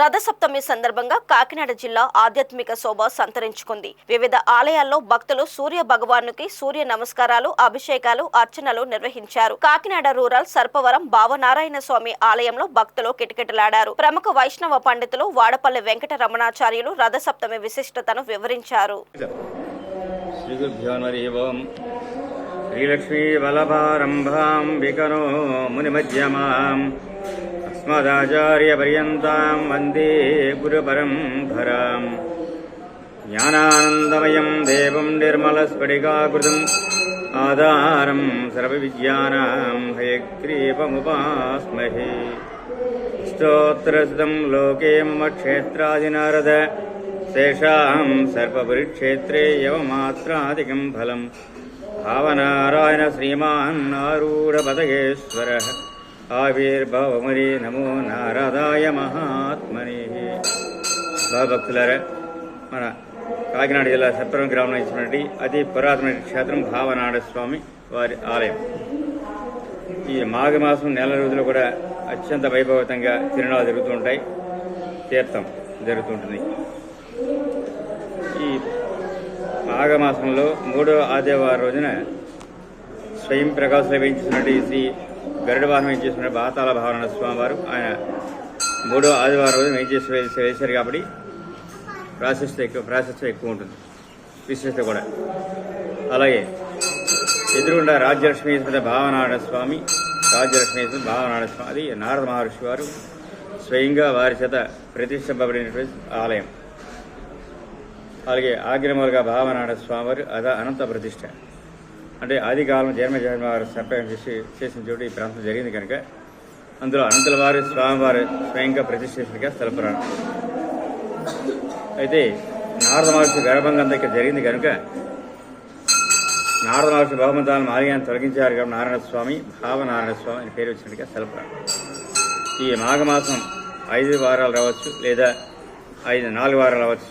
రథసప్తమి సందర్భంగా కాకినాడ జిల్లా ఆధ్యాత్మిక శోభ సంతరించుకుంది. వివిధ ఆలయాల్లో భక్తులు సూర్య భగవానుకి సూర్య నమస్కారాలు, అభిషేకాలు, అర్చనలు నిర్వహించారు. కాకినాడ రూరల్ సర్పవరం భావనారాయణ స్వామి ఆలయంలో భక్తులు కిటకిటలాడారు. ప్రముఖ వైష్ణవ పండితులు వాడపల్లి వెంకట రమణాచార్యులు రథసప్తమి విశిష్టతను వివరించారు. శ్రీలక్ష్మీ వల్లభారంభాం వికనో మునిమధ్యమాం అస్మదాచార్య పర్యంతాం వందే గురుపరంపరాం జ్ఞానానందమయం దేవం నిర్మలస్ఫటికాకృతిం ఆధారం సర్వవిద్యానాం హయగ్రీవముపాస్మహే. స్తోత్రసుతం లోకే మమ క్షేత్రాదినారద శేషాం సర్పపురిక్షేత్రే యవమాత్రాదికం ఫలం భావనారాయణ శ్రీమాన్ ఆరూఢపదగేశ్వర ఆవిర్భవముని నమో నారదాయ మహాత్మనే. భక్తులారా, మన కాకినాడ జిల్లా సర్పవరం గ్రామంలో ఇచ్చినటువంటి అతి పురాతన క్షేత్రం భావనారాయణ స్వామి వారి ఆలయం. ఈ మాఘమాసం నెల రోజులు కూడా అత్యంత వైభవతంగా తిరునాళ్ళు జరుగుతూ ఉంటాయి, తీర్థం జరుగుతుంటుంది. ఈ మాఘమాసంలో 3వ ఆదివారం రోజున స్వయం ప్రకాశం లభించినటువంటి శ్రీ గరుడ వాహనం వేయించేసిన బాతాల భావన స్వామి వారు ఆయన 3వ ఆదివారం రోజున వేశారు కాబట్టి ప్రాశస్త్యం ఎక్కువ ఉంటుంది, విశిష్టత కూడా. అలాగే ఎదురుగుండా రాజ్యలక్ష్మీ భావనారాయణ స్వామి అది నారద మహర్షి వారు స్వయంగా వారి చేత ప్రతిష్ఠింపబడినటువంటి ఆలయం. అలాగే ఆగ్రములుగా భావనారాయణ స్వామి వారు అనంత ప్రతిష్ట, అంటే ఆది కాలం జన్మ వారు సర్పం చేసిన చోటు ఈ ప్రాంతం జరిగింది కనుక అందులో అనంతుల వారి స్వామివారు స్వయంగా ప్రతిష్ఠించినగా స్థలపురాణం. అయితే నారద మహర్షి గర్భంగంతా ఇక్కడ జరిగింది కనుక నారద మహర్షి బహుమతాలను ఆలయాన్ని తొలగించారు కాబట్టి నారాయణ స్వామి భావనారాయణ స్వామి అని పేరు వచ్చినట్టుగా స్థలపురాణం. ఈ మాఘమాసం 5 వారాలు రావచ్చు, లేదా 4 వారాలు రావచ్చు.